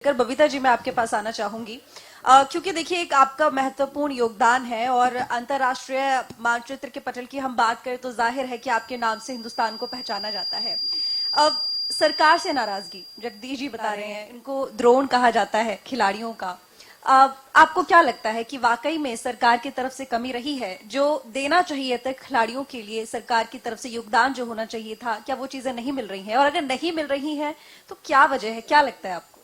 बबीता जी, मैं आपके पास आना चाहूंगी क्योंकि देखिए एक आपका महत्वपूर्ण योगदान है और अंतर्राष्ट्रीय मानचित्र के पटल की हम बात करें तो जाहिर है कि आपके नाम से हिंदुस्तान को पहचाना जाता है। अब सरकार से नाराजगी, जगदीश जी बता रहे हैं, इनको द्रोण कहा जाता है खिलाड़ियों का। आपको क्या लगता है कि वाकई में सरकार की तरफ से कमी रही है? जो देना चाहिए था खिलाड़ियों के लिए, सरकार की तरफ से योगदान जो होना चाहिए था, क्या वो चीजें नहीं मिल रही हैं? और अगर नहीं मिल रही हैं तो क्या वजह है, क्या लगता है आपको?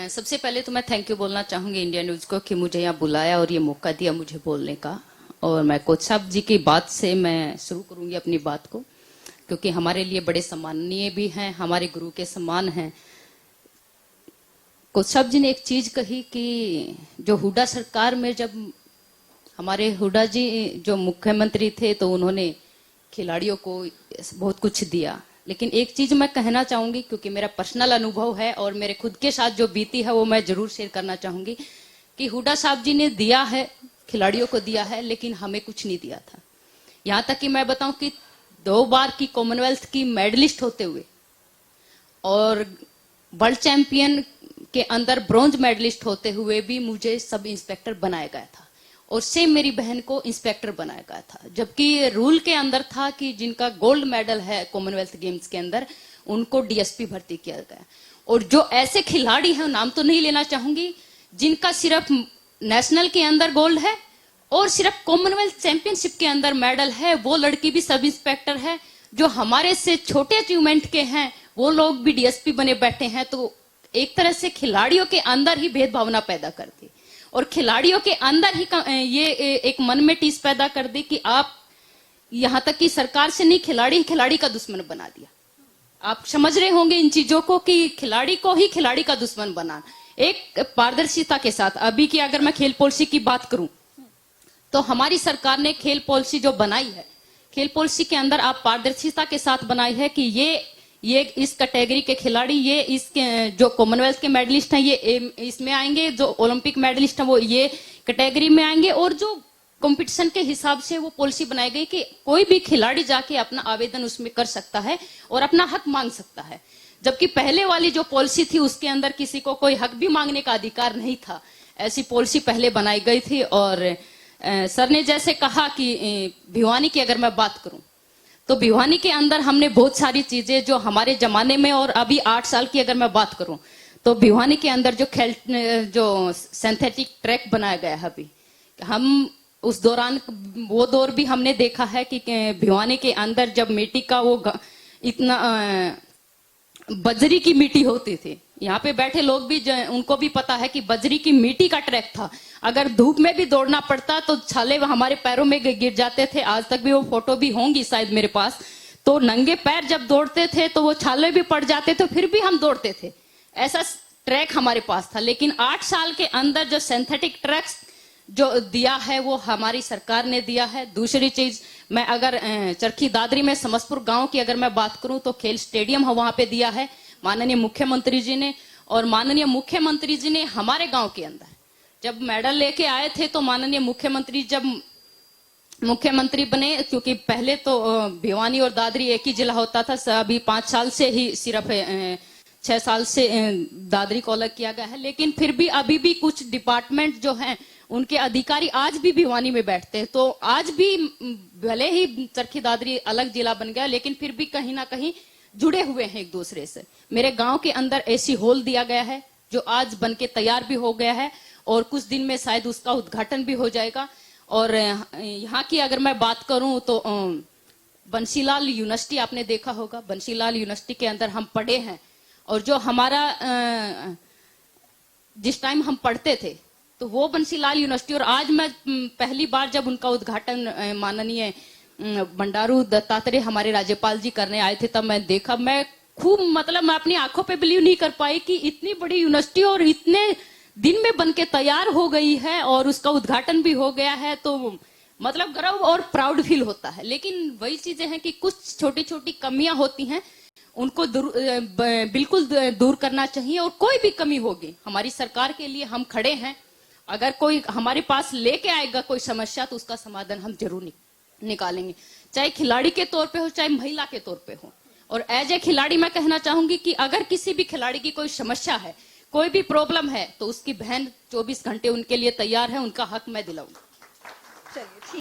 सबसे पहले तो मैं थैंक यू बोलना चाहूंगी इंडिया न्यूज को कि मुझे यहाँ बुलाया और ये मौका दिया मुझे बोलने का। और मैं कोच साहब जी की बात से मैं शुरू करूंगी अपनी बात को, क्योंकि हमारे लिए बड़े सम्माननीय भी हैं, हमारे गुरु के समान हैं। कोच साहब जी ने एक चीज कही कि जो हुड्डा सरकार में जब हमारे हुड्डा जी जो मुख्यमंत्री थे तो उन्होंने खिलाड़ियों को बहुत कुछ दिया, लेकिन एक चीज मैं कहना चाहूंगी क्योंकि मेरा पर्सनल अनुभव है और मेरे खुद के साथ जो बीती है वो मैं जरूर शेयर करना चाहूंगी कि हुड्डा साहब जी ने दिया है, खिलाड़ियों को दिया है, लेकिन हमें कुछ नहीं दिया था। यहां तक कि मैं बताऊं कि 2 बार की कॉमनवेल्थ की मेडलिस्ट होते हुए और वर्ल्ड चैंपियन के अंदर ब्रॉन्ज मेडलिस्ट होते हुए भी मुझे सब इंस्पेक्टर बनाया गया था और सेम मेरी बहन को इंस्पेक्टर बनाया गया था, जबकि रूल के अंदर था कि जिनका गोल्ड मेडल है कॉमनवेल्थ गेम्स के अंदर उनको डीएसपी भर्ती किया गया। और जो ऐसे खिलाड़ी हैं, नाम तो नहीं लेना चाहूंगी, जिनका सिर्फ नेशनल के अंदर गोल्ड है और सिर्फ कॉमनवेल्थ चैंपियनशिप के अंदर मेडल है, वो लड़की भी सब इंस्पेक्टर है। जो हमारे से छोटे अचीवमेंट के हैं वो लोग भी डीएसपी बने बैठे हैं। तो एक तरह से खिलाड़ियों के अंदर ही भेदभावना पैदा कर दी और खिलाड़ियों के अंदर ही ये एक मन में टीस पैदा कर दी कि आप यहां तक कि सरकार से नहीं, खिलाड़ी का दुश्मन बना दिया। आप समझ रहे होंगे इन चीजों को कि खिलाड़ी को ही खिलाड़ी का दुश्मन बना। एक पारदर्शिता के साथ अभी की अगर मैं खेल पॉलिसी की बात करूं तो हमारी सरकार ने खेल पॉलिसी जो बनाई है, खेल पॉलिसी के अंदर आप पारदर्शिता के साथ बनाई है कि ये इस कैटेगरी के खिलाड़ी, ये इसके जो कॉमनवेल्थ के मेडलिस्ट हैं ये इसमें आएंगे, जो ओलंपिक मेडलिस्ट हैं वो ये कैटेगरी में आएंगे। और जो कंपटीशन के हिसाब से वो पॉलिसी बनाई गई कि कोई भी खिलाड़ी जाके अपना आवेदन उसमें कर सकता है और अपना हक मांग सकता है। जबकि पहले वाली जो पॉलिसी थी उसके अंदर किसी को कोई हक भी मांगने का अधिकार नहीं था। ऐसी पॉलिसी पहले बनाई गई थी। और सर ने जैसे कहा कि भिवानी की अगर मैं बात करूं तो भिवानी के अंदर हमने बहुत सारी चीजें जो हमारे जमाने में, और अभी 8 साल की अगर मैं बात करूं तो भिवानी के अंदर जो सिंथेटिक ट्रैक बनाया गया है, अभी हम उस दौरान वो दौर भी हमने देखा है कि भिवानी के अंदर जब मिट्टी का वो इतना बजरी की मिट्टी होती थी, यहाँ पे बैठे लोग भी उनको भी पता है कि बजरी की मिट्टी का ट्रैक था। अगर धूप में भी दौड़ना पड़ता तो छाले हमारे पैरों में गिर जाते थे। आज तक भी वो फोटो भी होंगी शायद मेरे पास। तो नंगे पैर जब दौड़ते थे तो वो छाले भी पड़ जाते थे, फिर भी हम दौड़ते थे। ऐसा ट्रैक हमारे पास था। लेकिन 8 साल के अंदर जो सिंथेटिक ट्रैक्स जो दिया है वो हमारी सरकार ने दिया है। दूसरी चीज, मैं अगर चरखी दादरी में समस्तपुर गांव की अगर मैं बात करूं तो खेल स्टेडियम वहां पे दिया है माननीय मुख्यमंत्री जी ने। और माननीय मुख्यमंत्री जी ने हमारे गांव के अंदर जब मेडल लेके आए थे तो माननीय मुख्यमंत्री जब मुख्यमंत्री बने, क्योंकि पहले तो भिवानी और दादरी एक ही जिला होता था, अभी 5 साल से ही सिर्फ 6 साल से दादरी को अलग किया गया है। लेकिन फिर भी अभी भी कुछ डिपार्टमेंट जो हैं उनके अधिकारी आज भी भिवानी में बैठते हैं। तो आज भी भले ही चरखी दादरी अलग जिला बन गया लेकिन फिर भी कहीं ना कहीं जुड़े हुए हैं एक दूसरे से। मेरे गांव के अंदर ऐसी हॉल दिया गया है जो आज बनके तैयार भी हो गया है और कुछ दिन में शायद उसका उद्घाटन भी हो जाएगा। और यहाँ की अगर मैं बात करूं तो बंसीलाल यूनिवर्सिटी आपने देखा होगा, बंसीलाल यूनिवर्सिटी के अंदर हम पढ़े हैं। और जो हमारा जिस टाइम हम पढ़ते थे तो वो बंसीलाल यूनिवर्सिटी, और आज मैं पहली बार जब उनका उद्घाटन माननीय बंडारू दत्तात्रेय हमारे राज्यपाल जी करने आए थे तब मैं देखा, मैं खूब मैं अपनी आंखों पे बिलीव नहीं कर पाई कि इतनी बड़ी यूनिवर्सिटी और इतने दिन में बनके तैयार हो गई है और उसका उद्घाटन भी हो गया है। तो गर्व और प्राउड फील होता है। लेकिन वही चीजें हैं कि कुछ छोटी छोटी कमियां होती हैं, उनको बिल्कुल दूर करना चाहिए। और कोई भी कमी होगी हमारी सरकार के लिए हम खड़े हैं। अगर कोई हमारे पास लेके आएगा कोई समस्या तो उसका समाधान हम जरूर निकालेंगे, चाहे खिलाड़ी के तौर पे हो चाहे महिला के तौर पे हो। और एज ए खिलाड़ी मैं कहना चाहूंगी कि अगर किसी भी खिलाड़ी की कोई समस्या है, कोई भी प्रॉब्लम है तो उसकी बहन 24 घंटे उनके लिए तैयार है, उनका हक मैं दिलाऊंगी। चलिए।